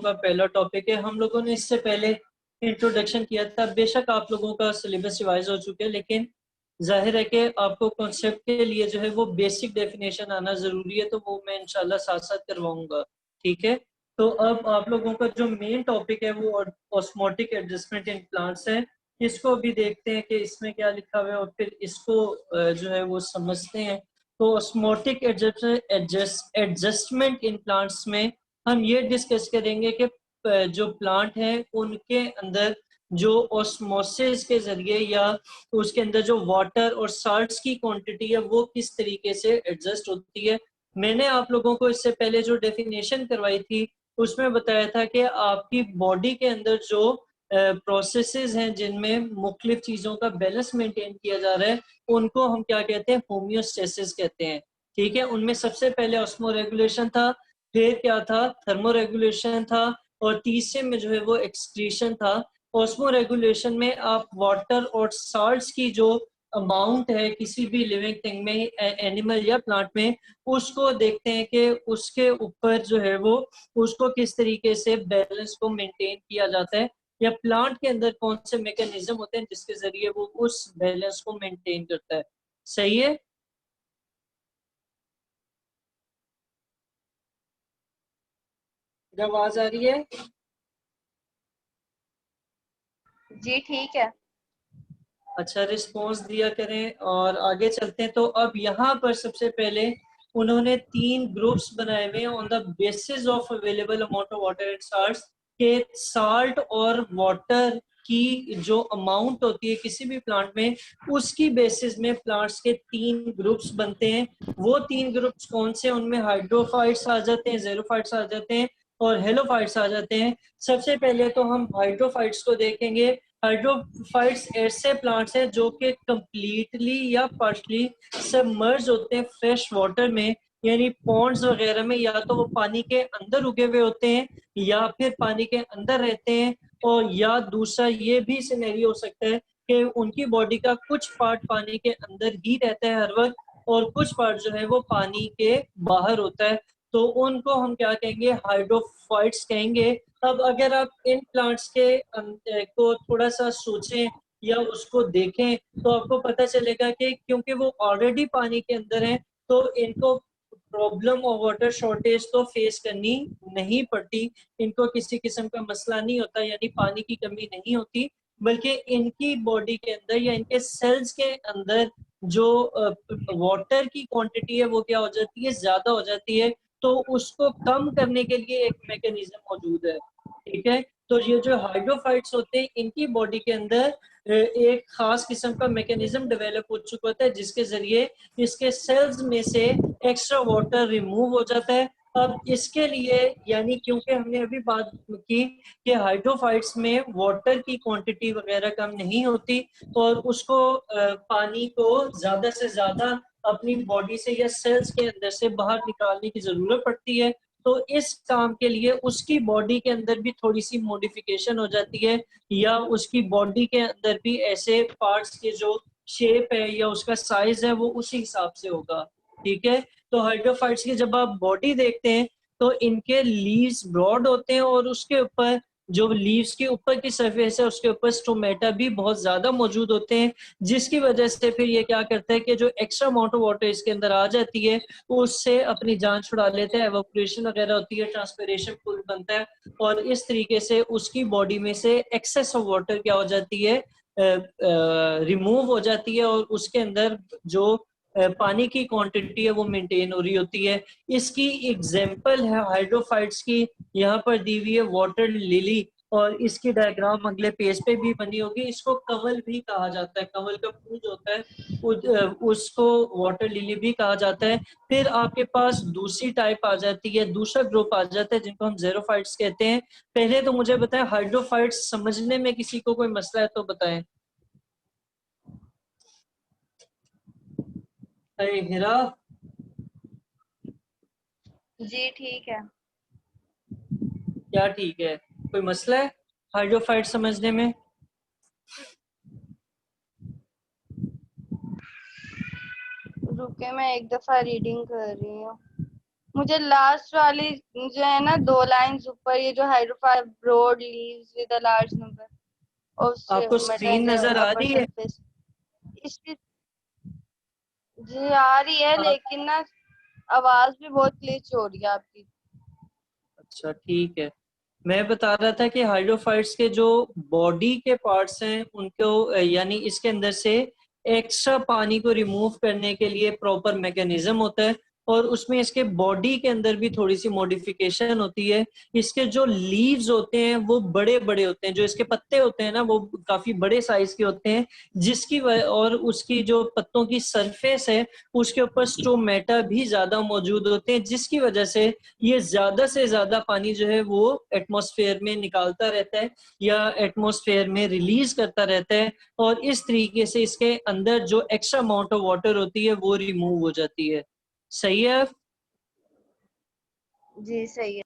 का पहला टॉपिक है। हम लोगों ने इससे पहले इंट्रोडक्शन किया था। बेशक आप लोगों का सिलेबस रिवाइज हो चुके हैं, लेकिन जाहिर है कि आपको कॉन्सेप्ट के लिए जो है वो बेसिक डेफिनेशन आना जरूरी है, तो वो मैं इंशाल्लाह साथ साथ करवाऊंगा। ठीक है, तो अब आप लोगों का जो मेन टॉपिक है वो ऑस्मोटिक एडजस्टमेंट इन प्लांट्स है। इसको भी देखते हैं कि इसमें क्या लिखा हुआ है और फिर इसको जो है वो समझते हैं। तो ऑस्मोटिक एडजस्टमेंट इन प्लांट्स में हम ये डिस्कस करेंगे कि जो प्लांट है उनके अंदर जो ऑस्मोसिस के जरिए या उसके अंदर जो वाटर और साल्ट्स की क्वांटिटी है वो किस तरीके से एडजस्ट होती है। मैंने आप लोगों को इससे पहले जो डेफिनेशन करवाई थी उसमें बताया था कि आपकी बॉडी के अंदर जो प्रोसेसेस हैं जिनमें मुख्तलिफ चीजों का बैलेंस मेंटेन किया जा रहा है उनको हम क्या कहते हैं, होम्योस्टेसिस कहते हैं। ठीक है, उनमें सबसे पहले ऑस्मो रेगुलेशन था, फिर क्या था, थर्मो रेगुलेशन था, और तीसरे में जो है वो एक्सक्रीशन था। ऑस्मो रेगुलेशन में आप वाटर और साल्ट्स की जो अमाउंट है किसी भी लिविंग थिंग में, एनिमल या प्लांट में, उसको देखते हैं कि उसके ऊपर जो है वो उसको किस तरीके से बैलेंस को मेंटेन किया जाता है, या प्लांट के अंदर कौन से मैकेनिज्म होते हैं जिसके जरिए वो उस बैलेंस को मेंटेन करता है। सही है? आवाज आ रही है? जी ठीक है। अच्छा, रिस्पॉन्स दिया करें और आगे चलते हैं। तो अब यहाँ पर सबसे पहले उन्होंने 3 ग्रुप्स बनाए हुए हैं on the basis of available amount of water and salts, के साल्ट और वाटर की जो अमाउंट होती है किसी भी प्लांट में, उसकी बेसिस में प्लांट्स के 3 ग्रुप्स बनते हैं। वो 3 ग्रुप्स कौन से? उनमें हाइड्रोफाइट्स आ जाते हैं, जेरोफाइट्स आ जाते हैं और हेलोफाइट्स आ जाते हैं। सबसे पहले तो हम हाइड्रोफाइट्स को देखेंगे। हाइड्रोफाइट्स ऐसे प्लांट्स हैं जो कि कंप्लीटली या पार्शली सबमर्ज होते हैं फ्रेश वाटर में, यानी पॉन्ड्स वगैरह में, या तो वो पानी के अंदर उगे हुए होते हैं या फिर पानी के अंदर रहते हैं, और या दूसरा ये भी सिनेरियो हो सकता है कि उनकी बॉडी का कुछ पार्ट पानी के अंदर ही रहता है हर वक्त और कुछ पार्ट जो है वो पानी के बाहर होता है। तो उनको हम क्या कहेंगे? हाइड्रोफाइट्स कहेंगे। अब अगर आप इन प्लांट्स के को थोड़ा सा सोचें या उसको देखें तो आपको पता चलेगा कि क्योंकि वो ऑलरेडी पानी के अंदर हैं तो इनको प्रॉब्लम और वाटर शॉर्टेज तो फेस करनी नहीं पड़ती। इनको किसी किस्म का मसला नहीं होता, यानी पानी की कमी नहीं होती, बल्कि इनकी बॉडी के अंदर या इनके सेल्स के अंदर जो वाटर की क्वांटिटी है वो क्या हो जाती है? ज्यादा हो जाती है। तो उसको कम करने के लिए एक मैकेनिज्म मौजूद है। ठीक है, तो ये जो हाइड्रोफाइट्स होते हैं इनकी बॉडी के अंदर एक खास किस्म का मैकेनिज्म डेवलप हो चुका होता है जिसके जरिए इसके सेल्स में से एक्स्ट्रा वाटर रिमूव हो जाता है। अब इसके लिए, यानी क्योंकि हमने अभी बात की कि हाइड्रोफाइट्स में वाटर की क्वांटिटी वगैरह कम नहीं होती और उसको पानी को ज्यादा से ज्यादा अपनी बॉडी से या सेल्स के अंदर से बाहर निकालने की जरूरत पड़ती है। तो इस काम के लिए उसकी बॉडी के अंदर भी थोड़ी सी मॉडिफिकेशन हो जाती है, या उसकी बॉडी के अंदर भी ऐसे पार्ट्स के जो शेप है या उसका साइज है वो उसी हिसाब से होगा। ठीक है, तो हाइड्रोफाइट्स की जब आप बॉडी देखते हैं तो इनके लीव्स ब्रॉड होते हैं और उसके ऊपर जो लीव्स के ऊपर की सरफेस है उसके ऊपर स्टोमेटा भी बहुत ज्यादा मौजूद होते हैं, जिसकी वजह से फिर ये क्या करता है कि जो एक्स्ट्रा अमाउंट ऑफ वाटर इसके अंदर आ जाती है उससे अपनी जान छुड़ा लेते हैं। एवोपरेशन वगैरह होती है, ट्रांसपिरेशन पुल बनता है और इस तरीके से उसकी बॉडी में से एक्सेस ऑफ वाटर क्या हो जाती है? रिमूव हो जाती है और उसके अंदर जो पानी की क्वांटिटी है वो मेंटेन हो रही होती है। इसकी एग्जांपल है हाइड्रोफाइट्स की, यहाँ पर दी हुई है वाटर लिली, और इसकी डायग्राम अगले पेज पे भी बनी होगी। इसको कवल भी कहा जाता है, कवल का फूल जो होता है उसको वाटर लिली भी कहा जाता है। फिर आपके पास दूसरी टाइप आ जाती है, दूसरा ग्रुप आ जाता है जिनको हम जेरोफाइट्स कहते हैं। पहले तो मुझे बताएं, हाइड्रोफाइट्स समझने में किसी को कोई मसला है तो बताएं। अरे हिरा, जी ठीक है। क्या ठीक है? कोई मसला है हाइड्रोफाइट समझने में? रुके, मैं एक दफा रीडिंग कर रही हूँ। मुझे लास्ट वाली जो है ना, 2 लाइंस ऊपर, ये जो hydrophile broad leaves with a large number of आपको स्टोमेटा इन स्क्रीन द नजर आ अपर रही है? सरफेस। इसकी जी आ रही है, हाँ, लेकिन ना आवाज भी बहुत ग्लिच हो रही है आपकी। अच्छा ठीक है। मैं बता रहा था कि हाइड्रोफाइट्स के जो बॉडी के पार्ट्स हैं उनको यानी इसके अंदर से एक्स्ट्रा पानी को रिमूव करने के लिए प्रॉपर मैकेनिज्म होता है, और उसमें इसके बॉडी के अंदर भी थोड़ी सी मॉडिफिकेशन होती है। इसके जो लीव्स होते हैं वो बड़े बड़े होते हैं, जो इसके पत्ते होते हैं ना वो काफी बड़े साइज के होते हैं, और उसकी जो पत्तों की सरफेस है उसके ऊपर स्टोमेटा भी ज्यादा मौजूद होते हैं, जिसकी वजह से ये ज्यादा से ज्यादा पानी जो है वो एटमॉस्फेयर में निकालता रहता है या एटमॉस्फेयर में रिलीज करता रहता है, और इस तरीके से इसके अंदर जो एक्स्ट्रा अमाउंट ऑफ वाटर होती है वो रिमूव हो जाती है। सही है। जी सही है।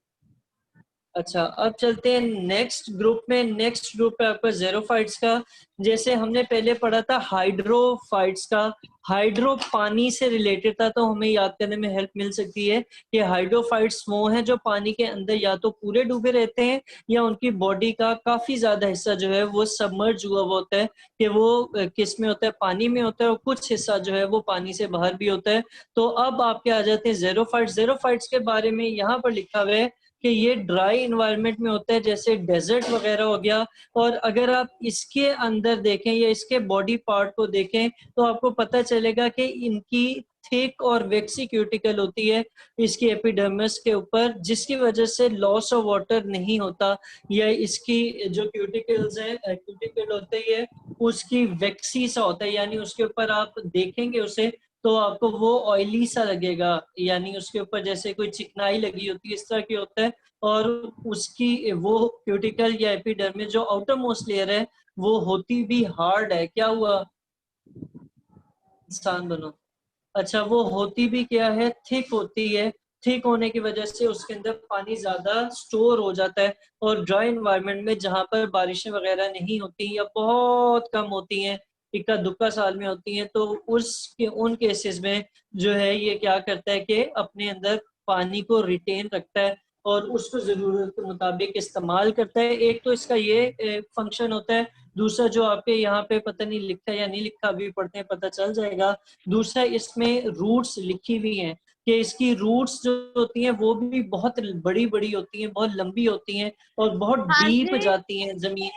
अच्छा, अब चलते हैं नेक्स्ट ग्रुप में। नेक्स्ट ग्रुप है आपका जेरोफाइट्स का। जैसे हमने पहले पढ़ा था हाइड्रोफाइट्स का, हाइड्रो पानी से रिलेटेड था, तो हमें याद करने में हेल्प मिल सकती है कि हाइड्रोफाइट्स वो हैं जो पानी के अंदर या तो पूरे डूबे रहते हैं या उनकी बॉडी का काफी ज्यादा हिस्सा जो है वो सबमर्ज हुआ हुआ होता है, कि वो किस में होता है, पानी में होता है, और कुछ हिस्सा जो है वो पानी से बाहर भी होता है। तो अब आपके आ जाते हैं जेरोफाइट्स। जेरोफाइट्स के बारे में यहाँ पर लिखा हुआ है कि ये ड्राई इन्वायरमेंट में होता है, जैसे डेजर्ट वगैरह हो गया। और अगर आप इसके अंदर देखें या इसके बॉडी पार्ट को देखें तो आपको पता चलेगा कि इनकी थिक और वेक्सी क्यूटिकल होती है इसकी एपिडर्मिस के ऊपर, जिसकी वजह से लॉस ऑफ वाटर नहीं होता, या इसकी जो क्यूटिकल्स है क्यूटिकल होते है उसकी वेक्सी सा होता है, यानी उसके ऊपर आप देखेंगे उसे तो आपको वो ऑयली सा लगेगा, यानी उसके ऊपर जैसे कोई चिकनाई लगी होती है इस तरह की होता है। और उसकी वो क्यूटिकल या एपिडर्मिस जो आउटर मोस्ट लेयर है वो होती भी हार्ड है। क्या हुआ? इंसान बनो। अच्छा, वो होती भी क्या है, थिक होती है। थिक होने की वजह से उसके अंदर पानी ज्यादा स्टोर हो जाता है, और ड्राई इन्वायरमेंट में जहां पर बारिशें वगैरह नहीं होती या बहुत कम होती हैं, इक्का दुक्का साल में होती हैं, तो उन केसेस में जो है ये क्या करता है कि अपने अंदर पानी को रिटेन रखता है और उसको जरूरत के मुताबिक इस्तेमाल करता है। एक तो इसका ये फंक्शन होता है। दूसरा जो आपके यहाँ पे पता नहीं लिखा या नहीं लिखा, अभी पढ़ते हैं पता चल जाएगा। दूसरा, इसमें रूट्स लिखी हुई हैं कि इसकी रूट्स जो होती हैं वो भी बहुत बड़ी बड़ी होती हैं, बहुत लंबी होती हैं, और बहुत हाँ डीप जी। जाती हैं जमीन,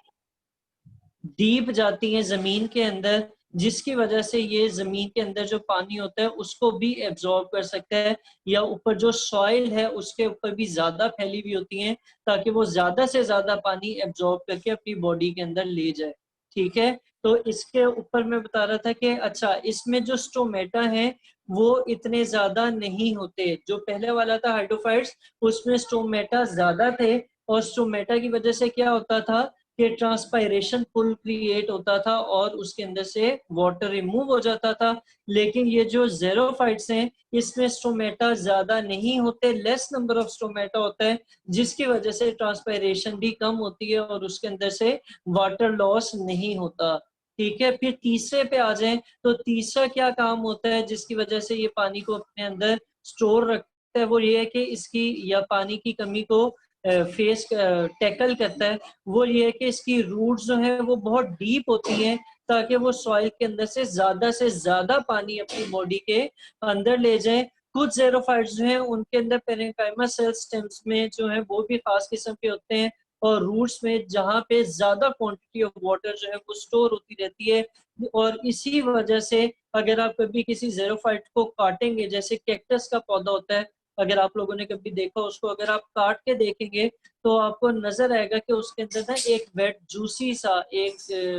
डीप जाती हैं जमीन के अंदर, जिसकी वजह से ये जमीन के अंदर जो पानी होता है उसको भी एब्जॉर्ब कर सकता है, या ऊपर जो सॉइल है उसके ऊपर भी ज्यादा फैली हुई होती हैं, ताकि वो ज्यादा से ज्यादा पानी एब्जॉर्ब करके अपनी बॉडी के अंदर ले जाए। ठीक है। तो इसके ऊपर मैं बता रहा था कि अच्छा, इसमें जो स्टोमेटा है वो इतने ज्यादा नहीं होते। जो पहले वाला था हाइड्रोफाइट्स, उसमें स्टोमेटा ज्यादा थे, और स्टोमेटा की वजह से क्या होता था कि ट्रांसपायरेशन पुल क्रिएट होता था और उसके अंदर से वाटर रिमूव हो जाता था। लेकिन ये जो जेरोफाइट्स हैं इसमें स्टोमेटा ज्यादा नहीं होते, लेस नंबर ऑफ स्टोमेटा होता है, जिसकी वजह से ट्रांसपायरेशन भी कम होती है और उसके अंदर से वाटर लॉस नहीं होता। ठीक है। फिर तीसरे पे आ जाएं तो तीसरा क्या काम होता है जिसकी वजह से ये पानी को अपने अंदर स्टोर रखता है, वो ये है कि इसकी या पानी की कमी को फेस टैकल करता है। वो ये है कि इसकी रूट्स जो है वो बहुत डीप होती हैं, ताकि वो सॉइल के अंदर से ज्यादा पानी अपनी बॉडी के अंदर ले जाए। कुछ जेरोफाइट्स जो हैं उनके अंदर पेरेन्काइमा सेल स्टेम्स में जो है वो भी खास किस्म के होते हैं, और रूट्स में जहाँ पे ज्यादा क्वांटिटी ऑफ वाटर जो है वो स्टोर होती रहती है। और इसी वजह से अगर आप कभी किसी जेरोफाइट को काटेंगे, जैसे कैक्टस का पौधा होता है, अगर आप लोगों ने कभी देखा उसको, अगर आप काट के देखेंगे तो आपको नजर आएगा कि उसके अंदर ना एक वेट जूसी सा एक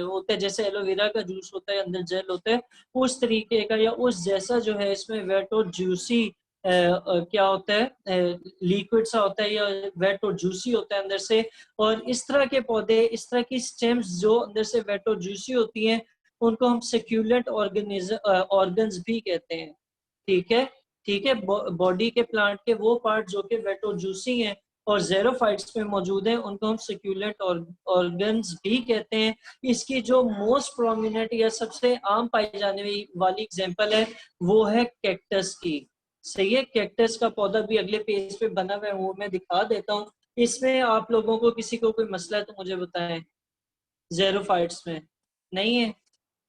होता है, जैसे एलोवेरा का जूस होता है अंदर जेल होता है, उस तरीके का या उस जैसा जो है इसमें वेट और जूसी क्या होता है, लिक्विड सा होता है, या वेट और जूसी होता है अंदर से। और इस तरह के पौधे, इस तरह की स्टेम्स जो अंदर से वेट और जूसी होती हैं, उनको हम सेक्यूलेंट ऑर्गन्स भी कहते हैं। ठीक है। ठीक है। बॉडी के प्लांट के वो पार्ट जो कि वेट और जूसी हैं और जेरोफाइट्स में मौजूद हैं, उनको हम सेक्यूलेंट ऑर्गन्स भी कहते हैं। इसकी जो मोस्ट प्रोमिनेंट या सबसे आम पाई जाने वाली एग्जांपल है वो है कैक्टस की। सही है। कैक्टस का पौधा भी अगले पेज पे बना हुआ है, वो मैं दिखा देता हूँ। इसमें आप लोगों को किसी को कोई मसला है तो मुझे बताएं। ज़ेरोफाइट्स में नहीं है।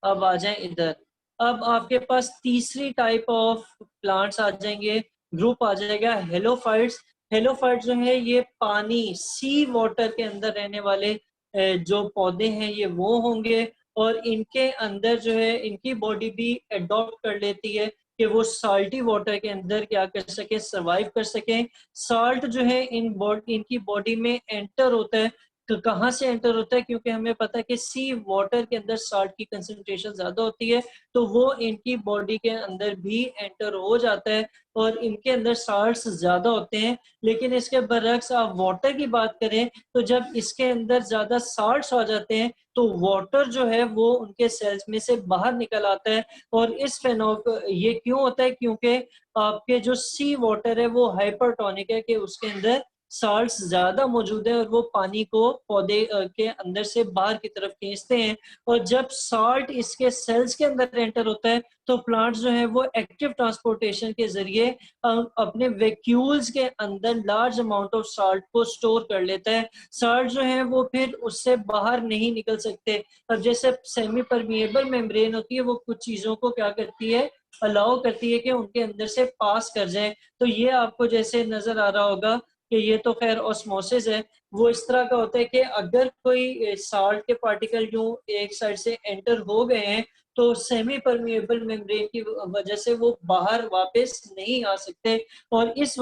अब आ जाएं इधर। अब आपके पास तीसरी टाइप ऑफ प्लांट्स आ जाएंगे, ग्रुप आ जाएगा हेलोफाइट्स। हेलोफाइट्स जो है ये पानी सी वाटर के अंदर रहने वाले जो पौधे हैं ये वो होंगे, और इनके अंदर जो है इनकी बॉडी भी अडॉप्ट कर लेती है कि वो साल्टी वाटर के अंदर क्या कर सके, सरवाइव कर सके। साल्ट जो है इनकी बॉडी में एंटर होता है। तो कहाँ से एंटर होता है, क्योंकि हमें पता है कि सी वाटर के अंदर साल्ट की कंसंट्रेशन ज्यादा होती है, तो वो इनकी बॉडी के अंदर भी एंटर हो जाता है और इनके अंदर साल्ट्स ज्यादा होते हैं। लेकिन इसके बरक्स आप वाटर की बात करें तो जब इसके अंदर ज्यादा साल्ट्स आ जाते हैं तो वाटर जो है वो उनके सेल्स में से बाहर निकल आता है। और ये क्यों होता है, क्योंकि आपके जो सी वाटर है वो हाइपरटोनिक है, कि उसके अंदर साल्ट्स ज्यादा मौजूद है और वो पानी को पौधे के अंदर से बाहर की तरफ खींचते हैं। और जब साल्ट इसके सेल्स के अंदर एंटर होता है तो प्लांट जो है वो एक्टिव ट्रांसपोर्टेशन के जरिए अपने वैक्यूल्स के अंदर लार्ज अमाउंट ऑफ साल्ट को स्टोर कर लेता है। साल्ट जो है वो फिर उससे बाहर नहीं निकल सकते। अब जैसे सेमी परमिएबल मेम्ब्रेन होती है, वो कुछ चीजों को क्या करती है, अलाउ करती है कि उनके अंदर से पास कर जाए। तो ये आपको जैसे नजर आ रहा होगा कि ये तो खैर ऑस्मोसिस है। वो इस तरह का होता है कि अगर कोई साल्ट के पार्टिकल जो एक साइड से एंटर हो गए हैं तो सेमी परमिएबल मेम्ब्रेन की वजह से वो बाहर वापस नहीं आ सकते। और इस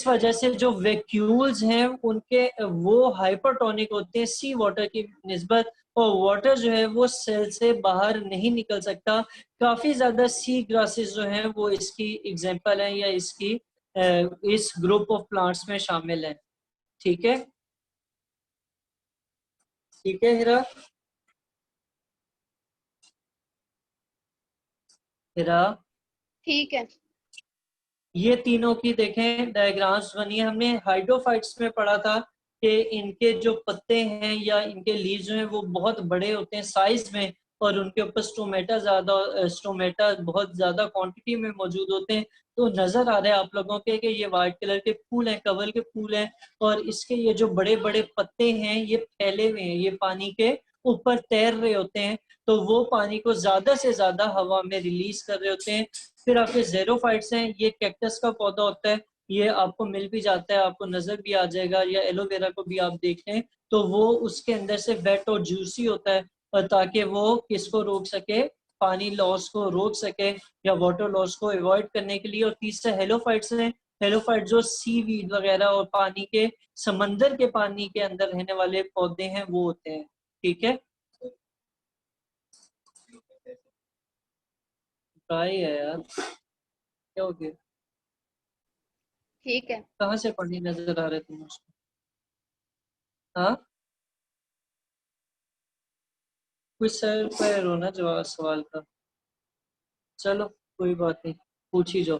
वजह से जो वैक्यूल्स हैं उनके वो हाइपरटोनिक होते हैं सी वाटर की निस्बत, और वाटर जो है वो सेल से बाहर नहीं निकल सकता। काफी ज्यादा सी ग्रासेस जो हैं वो इसकी एग्जांपल है, या इसकी इस ग्रुप ऑफ प्लांट्स में शामिल है। ठीक है, ठीक है हिरा। हिरा, ठीक है। ये तीनों की देखें डायग्राम्स बनी है। हमने हाइड्रोफाइट्स में पढ़ा था कि इनके जो पत्ते हैं या इनके लीव्स जो हैं वो बहुत बड़े होते हैं साइज में, और उनके ऊपर स्टोमेटा बहुत ज्यादा क्वांटिटी में मौजूद होते हैं। तो नजर आ रहा है आप लोगों के कि ये व्हाइट कलर के फूल हैं, कवल के फूल हैं, और इसके ये जो बड़े बड़े पत्ते हैं ये फैले हुए हैं, ये पानी के ऊपर तैर रहे होते हैं। तो वो पानी को ज्यादा से ज्यादा हवा में रिलीज कर रहे होते हैं। फिर आपके जेरोफाइट्स हैं, ये कैक्टस का पौधा होता है, ये आपको मिल भी जाता है, आपको नजर भी आ जाएगा, या एलोवेरा को भी आप देख लें तो वो उसके अंदर से वेट और जूसी होता है, और ताकि वो किसको रोक सके, पानी लॉस को रोक सके या वाटर लॉस को अवॉइड करने के लिए। और तीसरा हेलोफाइट्स हैं। हेलोफाइट जो सी वीड वगैरह और पानी के समंदर के पानी के अंदर रहने वाले पौधे हैं वो होते हैं। ठीक है, ट्राई है यार, क्या हो गया, ठीक है। कहाँ से पढ़नी नजर आ रहे तुम उसको। हाँ, कुछ सर पर हो ना जवाब सवाल का। चलो कोई बात नहीं, पूछ ही जाओ।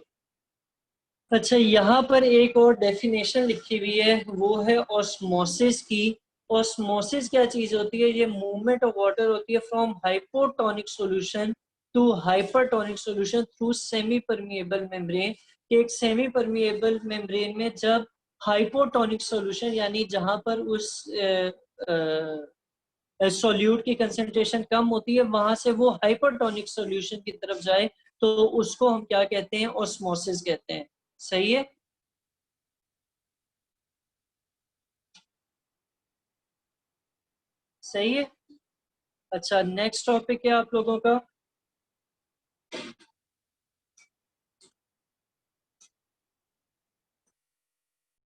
अच्छा, यहाँ पर एक और डेफिनेशन लिखी हुई है, वो है ऑस्मोसिस की। ऑस्मोसिस क्या चीज होती है, ये मूवमेंट ऑफ वाटर होती है from hypotonic solution to hypertonic solution through semi permeable membrane. एक सेमी परमिएबल मेम्ब्रेन में जब हाइपोटोनिक सॉल्यूशन यानी जहां पर उस सोल्यूट की कंसेंट्रेशन कम होती है वहां से वो हाइपरटोनिक सॉल्यूशन की तरफ जाए तो उसको हम क्या कहते हैं, ऑस्मोसिस कहते हैं। सही है। सही है। अच्छा, नेक्स्ट टॉपिक है आप लोगों का